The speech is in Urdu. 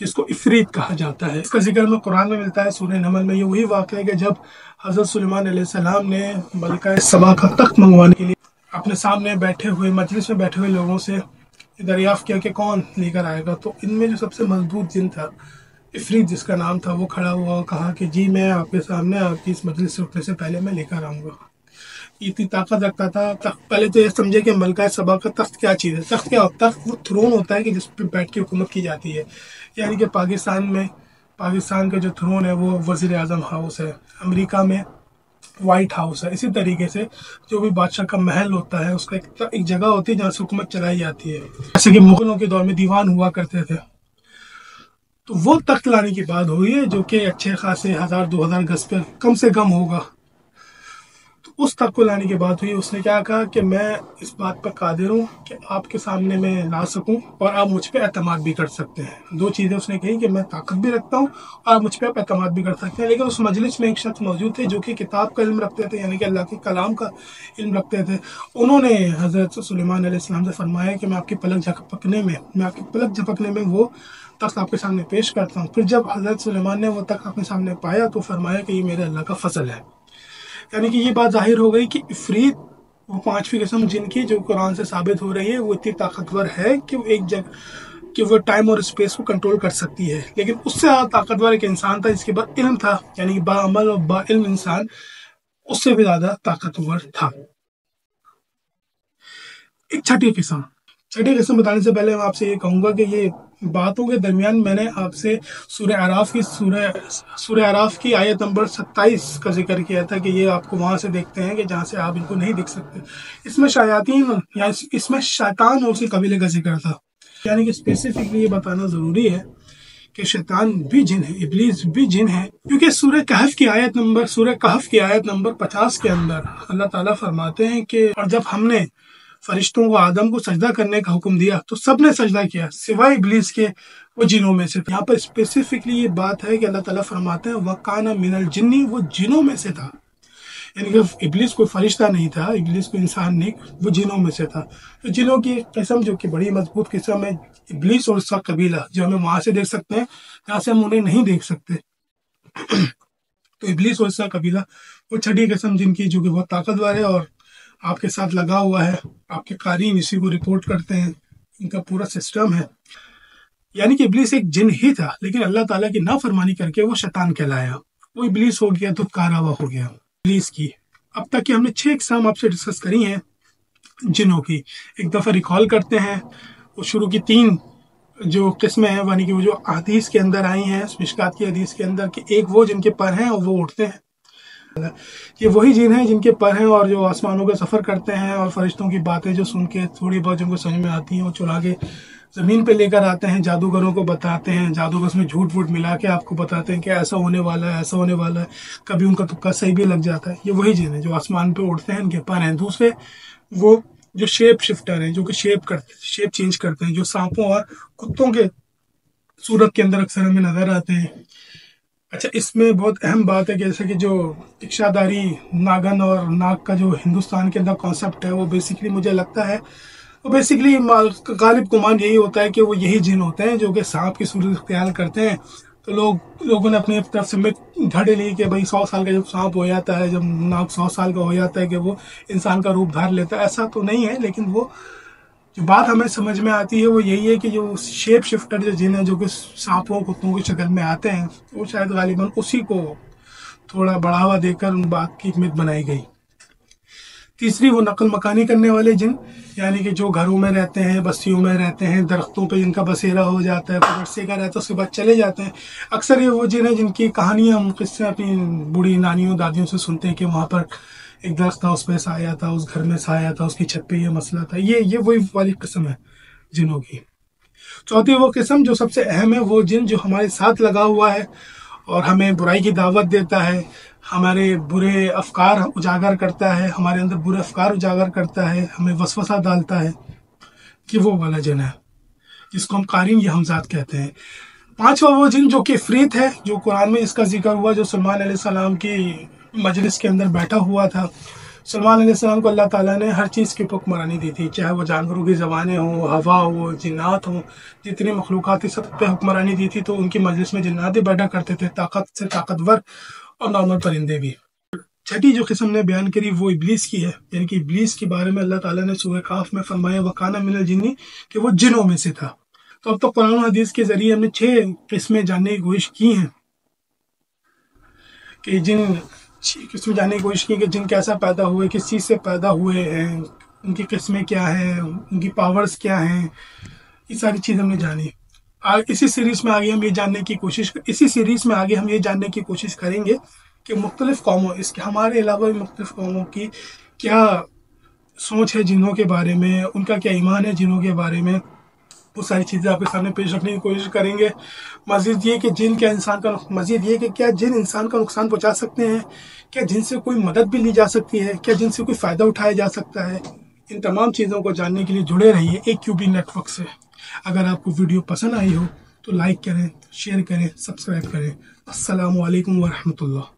جس کو افریت کہا جاتا ہے۔ اس کا ذکر میں قرآن میں ملتا ہے سورہ نمل میں۔ یہ وہی واقعہ ہے کہ جب حضرت سلیمان علیہ السلام نے ملکہ سبا کا تخت منگوانے کے لیے اپنے سامنے بیٹھے ہوئے مجلس میں بیٹھے ہوئے لوگوں سے دریافت کیا کہ کون لے کر آئے گا، تو ان میں جو سب سے مضبوط جن تھا، افریت جس کا نام تھا، وہ کھڑا ہوا اور کہا کہ جی میں آپ کے سامنے آپ کی اس مجلس سے اٹھنے سے پہلے میں لے کر آؤں گا۔ اتنی طاقت رکھتا تھا تخت۔ پہلے تو یہ سمجھے کہ ملکہ سبا کا تخت کیا چیز ہے۔ تخت کیا ہوتا ہے؟ تخت وہ تھرون ہوتا ہے کہ جس پہ بیٹھ کے حکومت کی جاتی ہے، یعنی کہ پاکستان کا جو تھرون ہے وہ وزیر اعظم ہاؤس ہے، امریکہ میں وائٹ ہاؤس ہے۔ اسی طریقے سے جو بھی بادشاہ کا محل ہوتا ہے اس کا ایک جگہ ہوتی ہے جہاں سے حکومت چلائی جاتی ہے، جیسے کہ مغلوں کے دور میں دیوان ہوا کرتے تھے۔ تو وہ تخت لانے کی بات ہوئی ہے جو کہ اچھے خاصے 1000-2000 گز پہ کم سے کم ہوگا۔ تو اس تخت کو لانے کی بات ہوئی، اس نے کیا کہا کہ میں اس بات پر قادر ہوں کہ آپ کے سامنے میں لا سکوں اور آپ مجھ پہ اعتماد بھی کر سکتے ہیں۔ دو چیزیں اس نے کہی کہ میں طاقت بھی رکھتا ہوں اور آپ مجھ پہ اعتماد بھی کر سکتے ہیں۔ لیکن اس مجلس میں ایک شخص موجود تھے جو کہ کتاب کا علم رکھتے تھے، یعنی کہ اللہ کے کلام کا علم رکھتے تھے۔ انہوں نے حضرت سلیمان علیہ السلام سے فرمایا کہ میں آپ کی پلک جھپکنے میں وہ تخت آپ کے سامنے پیش کرتا ہوں۔ پھر جب حضرت سلیمان نے وہ تخت اپنے سامنے پایا تو فرمایا کہ یہ میرے اللہ کا فضل ہے۔ یعنی کہ یہ بات ظاہر ہو گئی کہ افریت وہ پانچویں قسم جن کی جو قرآن سے ثابت ہو رہی ہے وہ اتنی طاقتور ہے کہ وہ ایک جگہ کہ وہ ٹائم اور اسپیس کو کنٹرول کر سکتی ہے۔ لیکن اس سے زیادہ طاقتور ایک انسان تھا جس کے بعد علم تھا، یعنی کہ باعمل اور با علم انسان اس سے بھی زیادہ طاقتور تھا۔ ایک چھٹی قسم بتانے سے پہلے میں آپ سے یہ کہوں گا کہ یہ باتوں کے درمیان میں نے آپ سے سورہ اعراف کی آیت نمبر 27 کا ذکر کیا تھا کہ یہ آپ کو وہاں سے دیکھتے ہیں کہ جہاں سے آپ ان کو نہیں دیکھ سکتے۔ اس میں اس میں شیطان اور اس کے قبیلے کا ذکر تھا، یعنی کہ اسپیسیفکلی یہ بتانا ضروری ہے کہ شیطان بھی جن ہے، ابلیس بھی جن ہے، کیونکہ سورہ کہف کی آیت نمبر 50 کے اندر اللہ تعالیٰ فرماتے ہیں کہ اور جب ہم نے فرشتوں کو آدم کو سجدہ کرنے کا حکم دیا تو سب نے سجدہ کیا سوائے ابلیس کے، وہ جنوں میں سے تھا۔ یہاں پر اسپیسیفکلی یہ بات ہے کہ اللہ تعالیٰ فرماتے ہیں وَقَانَ مِنَ الْجِنِّ، وہ جنوں میں سے تھا، یعنی کہ ابلیس کوئی فرشتہ نہیں تھا، ابلیس کوئی انسان نہیں، وہ جنوں میں سے تھا۔ تو جنوں کی قسم جو کہ بڑی مضبوط قسم ہے، ابلیس اور اس کا قبیلہ جو ہمیں وہاں سے دیکھ سکتے ہیں جہاں سے ہم انہیں نہیں دیکھ سکتے۔ تو ابلیس اور اس کا قبیلہ وہ چھٹی قسم جن کی جو کہ بہت طاقتور ہے اور آپ کے ساتھ لگا ہوا ہے، آپ کے قارئین اسی کو رپورٹ کرتے ہیں، ان کا پورا سسٹم ہے۔ یعنی کہ ابلیس ایک جن ہی تھا لیکن اللہ تعالیٰ کی نافرمانی کر کے وہ شیطان کہلایا، وہ ابلیس ہو گیا، دھتکارا ہوا ہو گیا ابلیس کی۔ اب تک کہ ہم نے 6 اقسام آپ سے ڈسکس کری ہیں جنوں کی۔ ایک دفعہ ریکال کرتے ہیں وہ شروع کی 3 جو قسمیں ہیں، یعنی کہ وہ جو حدیث کے اندر آئی ہیں، مشکات کی حدیث کے اندر، کہ ایک وہ جن کے پر ہیں اور وہ اٹھتے ہیں، یہ وہی جن ہیں جن کے پر ہیں اور جو آسمانوں کا سفر کرتے ہیں اور فرشتوں کی باتیں جو سن کے تھوڑی بہت جن کو سمجھ میں آتی ہیں وہ چلا کے زمین پہ لے کر آتے ہیں، جادوگروں کو بتاتے ہیں، جادوگر اس میں جھوٹ ووٹ ملا کے آپ کو بتاتے ہیں کہ ایسا ہونے والا ہے، ایسا ہونے والا ہے، کبھی ان کا تکا صحیح بھی لگ جاتا ہے۔ یہ وہی جن ہیں جو آسمان پہ اڑتے ہیں، ان کے پر ہیں۔ دوسرے وہ جو شیپ شفٹر ہیں، جو کہ شیپ چینج کرتے ہیں، جو سانپوں اور کتوں کے صورت کے اندر اکثر ہمیں نظر آتے ہیں۔ اچھا، اس میں بہت اہم بات ہے کہ جیسے کہ جو اکشاداری ناگن اور ناگ کا جو ہندوستان کے اندر کانسیپٹ ہے، وہ بیسیکلی مجھے لگتا ہے وہ بیسیکلی غالب گمان یہی ہوتا ہے کہ وہ یہی جن ہوتے ہیں جو کہ سانپ کی صورت اختیار کرتے ہیں۔ تو لوگوں نے اپنی طرف سے گھڑ لی کہ بھائی 100 سال کا جب سانپ ہو جاتا ہے، جب ناگ 100 سال کا ہو جاتا ہے کہ وہ انسان کا روپ دھار لیتا ہے۔ ایسا تو نہیں ہے، لیکن وہ جو بات ہمیں سمجھ میں آتی ہے وہ یہی ہے کہ جو شیپ شفٹر جو جن ہیں جو کہ سانپوں کتوں کی شکل میں آتے ہیں، وہ شاید غالباً اسی کو تھوڑا بڑھاوا دے کر ان بات کی میت بنائی گئی۔ تیسری وہ نقل مکانی کرنے والے جن، یعنی کہ جو گھروں میں رہتے ہیں، بستیوں میں رہتے ہیں، درختوں پہ جن کا بسیرا ہو جاتا ہے، پھر عرصے کا رہتا ہے، اس کے بعد چلے جاتے ہیں۔ اکثر یہ وہ جن ہیں جن کی کہانیاں ہم قصے اپنی بوڑھی نانیوں دادیوں سے سنتے ہیں کہ وہاں پر ایک درخت تھا، اس پہ سایہ تھا، اس گھر میں سایہ تھا، اس کی چھت پہ یہ مسئلہ تھا۔ یہ وہی والی قسم ہے جنوں کی۔ چوتھی وہ قسم جو سب سے اہم ہے، وہ جن جو ہمارے ساتھ لگا ہوا ہے اور ہمیں برائی کی دعوت دیتا ہے، ہمارے برے افکار اجاگر کرتا ہے، ہمارے اندر برے افکار اجاگر کرتا ہے، ہمیں وسوسہ ڈالتا ہے، کہ وہ والا جن ہے جس کو ہم قارین یا ہمزاد کہتے ہیں۔ پانچواں وہ جن جو کہ افریت ہے، جو قرآن میں اس کا ذکر ہوا، جو سلیمان علیہ السلام کی مجلس کے اندر بیٹھا ہوا تھا، سلیمان علیہ السلام کو اللہ تعالیٰ نے ہر چیز کی حکمرانی دی تھی، چاہے وہ جانوروں کی زبانیں ہوں، ہوا ہو، جنات ہوں، جتنی مخلوقات سب پہ حکمرانی دی تھی۔ تو ان کی مجلس میں جنات بھی بیٹھا کرتے تھے، طاقت سے طاقتور اور نارمل پرندے بھی۔ چھٹی جو قسم نے بیان کری وہ ابلیس کی ہے، یعنی کہ ابلیس کے بارے میں اللہ تعالیٰ نے سورہ کاف میں فرمایا وَكَانَ مِنَ الْجِنِّ کہ وہ جنوں میں سے تھا۔ تو اب تک قرآن و حدیث کے ذریعے ہم نے 6 قسمیں جاننے کی کوشش کی ہیں کہ قسمیں جاننے کی کوشش کی کہ جن کیسا پیدا ہوئے، کس چیز سے پیدا ہوئے ہیں، ان کی قسمیں کیا ہیں، ان کی پاورز کیا ہیں، یہ ساری چیز ہم نے جانی۔ اسی سیریز میں آگے ہم یہ جاننے کی کوشش کریں گے کہ مختلف قوموں، اس کے ہمارے علاوہ مختلف قوموں کی کیا سوچ ہے جنوں کے بارے میں، ان کا کیا ایمان ہے جنوں کے بارے میں، وہ ساری چیزیں آپ کے سامنے پیش رکھنے کی کوشش کریں گے۔ مزید یہ کہ کیا جن انسان کا نقصان پہنچا سکتے ہیں، کیا جن سے کوئی مدد بھی لی جا سکتی ہے، کیا جن سے کوئی فائدہ اٹھایا جا سکتا ہے، ان تمام چیزوں کو جاننے کے لیے جڑے رہیے AQB نیٹ ورک سے۔ اگر آپ کو ویڈیو پسند آئی ہو تو لائک کریں، شیئر کریں، سبسکرائب کریں۔ السلام علیکم ورحمۃ اللہ۔